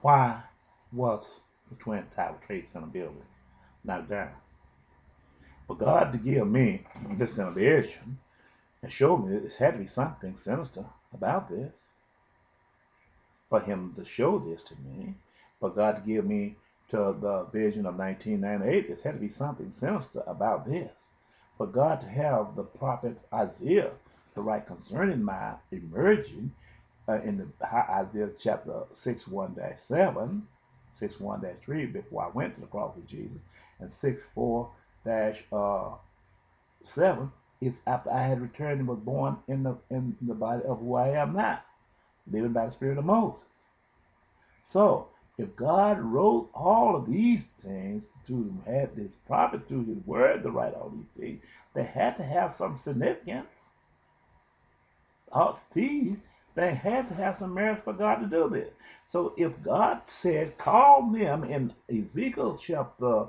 Why was the Twin Tower Trade Center building knocked down? For God to give me this information and show me that there had to be something sinister about this. For Him to show this to me, for God to give me to the vision of 1998, there had to be something sinister about this. For God to have the prophet Isaiah to write concerning my emerging in the Isaiah chapter 61-7, 61-3, before I went to the cross with Jesus, and 64-7 is after I had returned and was born in the body of who I am now, living by the Spirit of Moses. So, if God wrote all of these things to had his prophets through his word to write all these things, they had to have some significance. These they had to have some merits for God to do this. So if God said, call them in Ezekiel chapter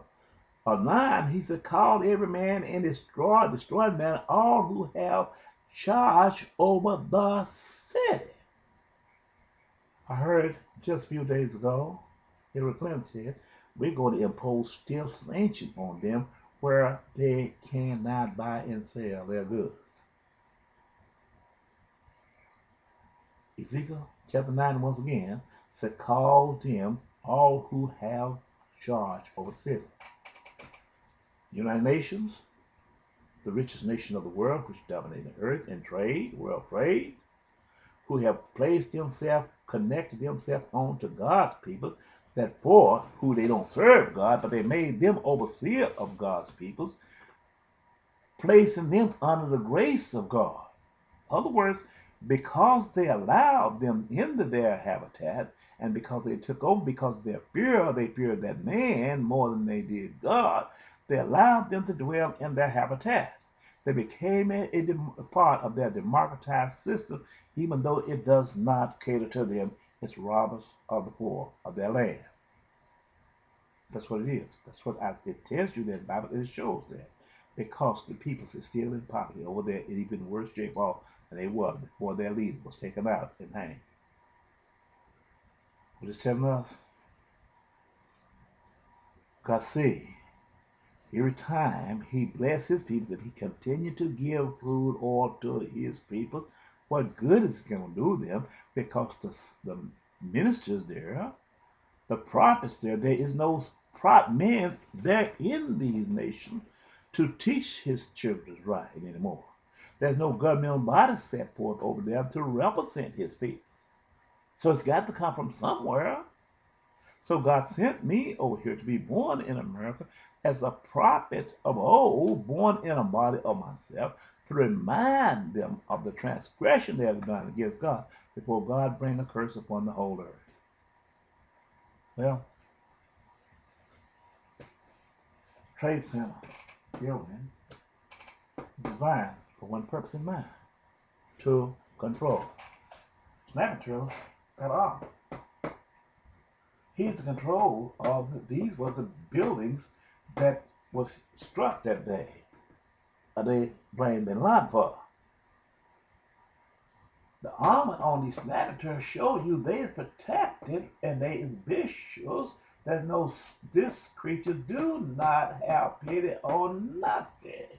9, he said, call every man and destroy man, all who have charge over the city. I heard just a few days ago, Hillary Clinton said, we're going to impose still sanction on them where they cannot buy and sell their goods. Ezekiel chapter 9, once again, said, call them all who have charge over the city. United Nations, the richest nation of the world, which dominate the earth and trade, world trade, who have placed themselves, connected themselves onto God's people, that for who they don't serve God, but they made them overseer of God's peoples, placing them under the grace of God. In other words, because they allowed them into their habitat, and because they took over, because of their fear, they feared that man more than they did God, they allowed them to dwell in their habitat. They became a part of their democratized system, even though it does not cater to them. It's robbers of the poor of their land. That's what it is. That's what it tells you that Bible. It shows that because the people are still in poverty over there, in even worse shape off than they were before their leader was taken out and hanged. What is telling us? God see, every time he blesses his people, that he continue to give food oil to his people, what good is it going to do them? Because the ministers there, the prophets there is no men there in these nations to teach his children right anymore. There's no governmental body set forth over there to represent his people. So it's got to come from somewhere. So God sent me over here to be born in America as a prophet of old, born in a body of myself, to remind them of the transgression they have done against God before God bring a curse upon the whole earth. Well, Trade Center building designed for one purpose in mind: to control. Snap materials at all. He's the control of these were the buildings that was struck that day. They blamed Bin Laden for. The armor on these snap show you they is protected and they is vicious. There's no, this creature do not have pity on nothing.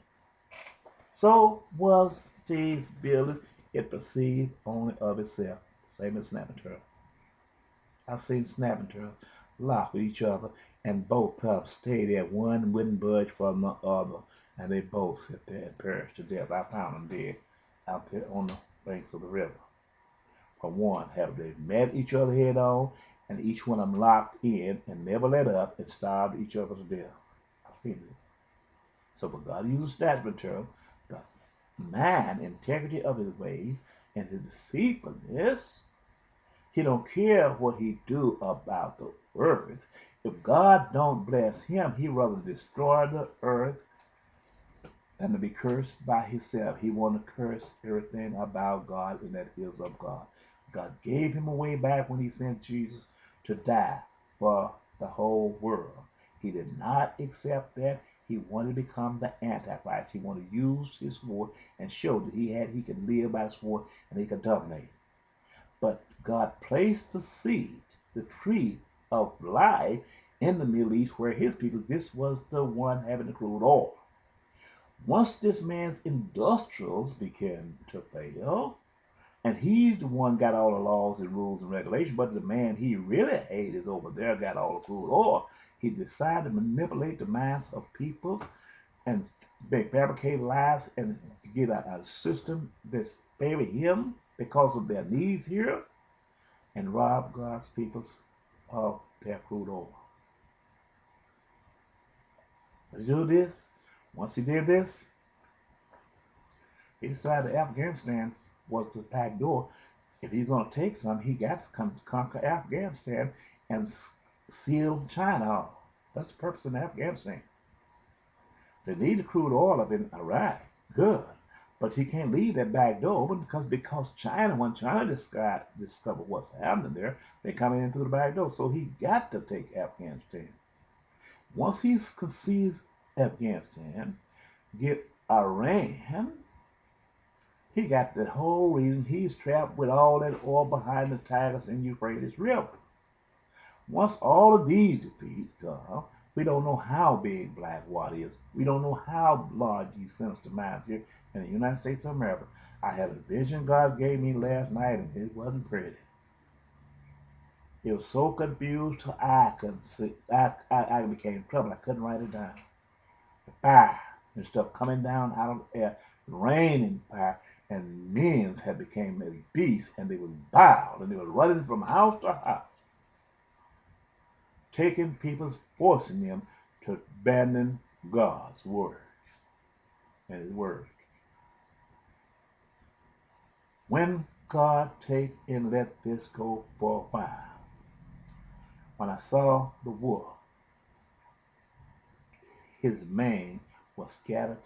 So was these buildings, it perceived only of itself. Same as snap material. I've seen snap material lock with each other, and both pups stay there. One wouldn't budge from the other, and they both sit there and perish to death. I found them dead out there on the banks of the river. For one, have they met each other head on, and each one of them locked in and never let up and starved each other to death. I've seen this. So, but God uses snap material, the mind integrity of his ways, and his deceitfulness. He don't care what he do about the earth. If God don't bless him, he rather destroy the earth than to be cursed by himself. He want to curse everything about God and that is of God. God gave him a way back when he sent Jesus to die for the whole world. He did not accept that. He wanted to become the Antichrist. He wanted to use his sword and show that he could live by the sword and he could dominate. But God placed the seed the tree of life in the Middle East where his people, this was the one having the crude oil. Once this man's industrials began to fail, and he's the one got all the laws and rules and regulations, but the man he really hated is over there got all the crude oil. He decided to manipulate the minds of peoples and make fabricated lies and get a system that's favor him because of their needs here and rob God's peoples of their crude oil. Let's do this. Once he did this, he decided Afghanistan was the back door. If he's going to take some, he got to come to conquer Afghanistan and seal China off. That's the purpose in Afghanistan. They need the crude oil up in Iraq. Good. But he can't leave that back door open because China, when China discover what's happening there, they're coming in through the back door. So he got to take Afghanistan. Once he concedes Afghanistan, get Iran, he got the whole reason he's trapped with all that oil behind the Tigris and Euphrates River. Once all of these defeat come, we don't know how big Blackwater is. We don't know how large these sinister minds here in the United States of America. I had a vision God gave me last night, and it wasn't pretty. It was so confused till I couldn't see. I became trouble. I couldn't write it down. The fire and stuff coming down out of the air, rain and fire, and men had become as beasts, and they was wild, and they were running from house to house, taking people, forcing them to abandon God's word and his word. When God take and let this go for a while, when I saw the wolf, his mane was scattered,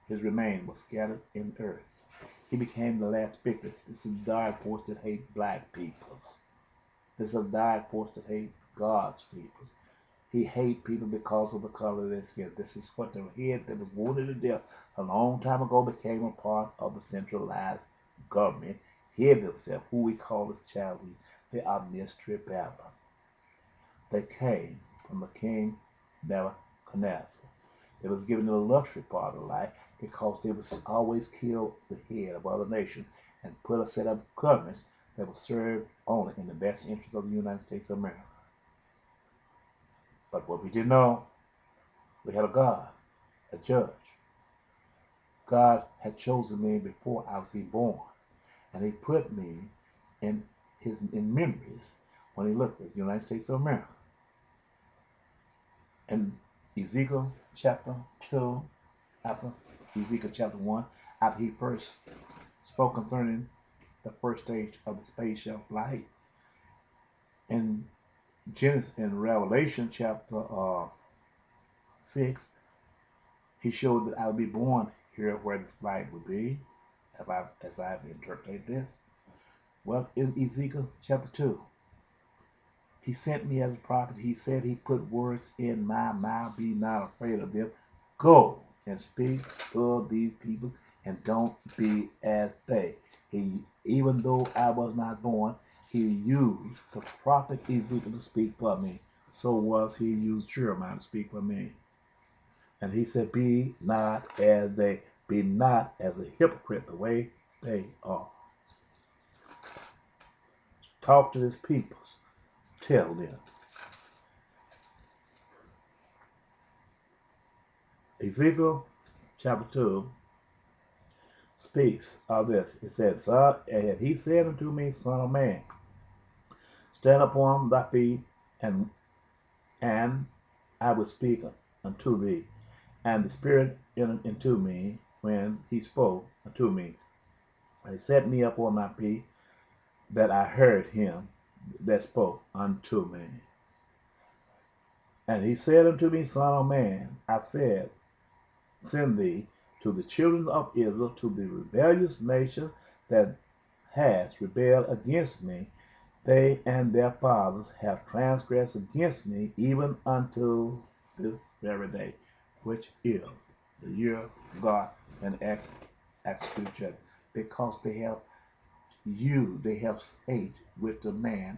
his remain was scattered in the earth. He became the last victim. This is a dark force that hate black peoples. This is a dark force that hate God's peoples. He hate people because of the color of their skin. This is what the head that was wounded to death a long time ago became a part of the centralized government. Hid themselves, who we call as Chaldees. They are mystery Babylon. They came from the king Nebuchadnezzar. They was given the luxury part of life because they was always kill the head of other nations and put a set of governments that would serve only in the best interest of the United States of America. But what we didn't know, we had a God, a judge. God had chosen me before I was even born, and he put me in memories when he looked at the United States of America. In Ezekiel chapter 2, after Ezekiel chapter 1, after he first spoke concerning the first stage of the spaceship flight, in Genesis and Revelation chapter 6, he showed that I would be born here where this flight would be, as I've interpreted this. Well, in Ezekiel chapter 2, he sent me as a prophet. He said he put words in my mouth. Be not afraid of them. Go and speak to these people and don't be as they. Even though I was not born, he used the prophet Ezekiel to speak for me. So was he used Jeremiah to speak for me. And he said, be not as they. Be not as a hypocrite the way they are. Talk to his people. Tell them. Ezekiel chapter 2 speaks of this. It says, son, and he said unto me, son of man, stand upon thy feet, and I will speak unto thee. And the Spirit entered into me when he spoke unto me. And he set me up on my feet, that I heard him that spoke unto me. And he said unto me, son of man, I said, send thee to the children of Israel, to the rebellious nation that has rebelled against me. They and their fathers have transgressed against me, even unto this very day, which is the year of God and executed, because they have ate with the man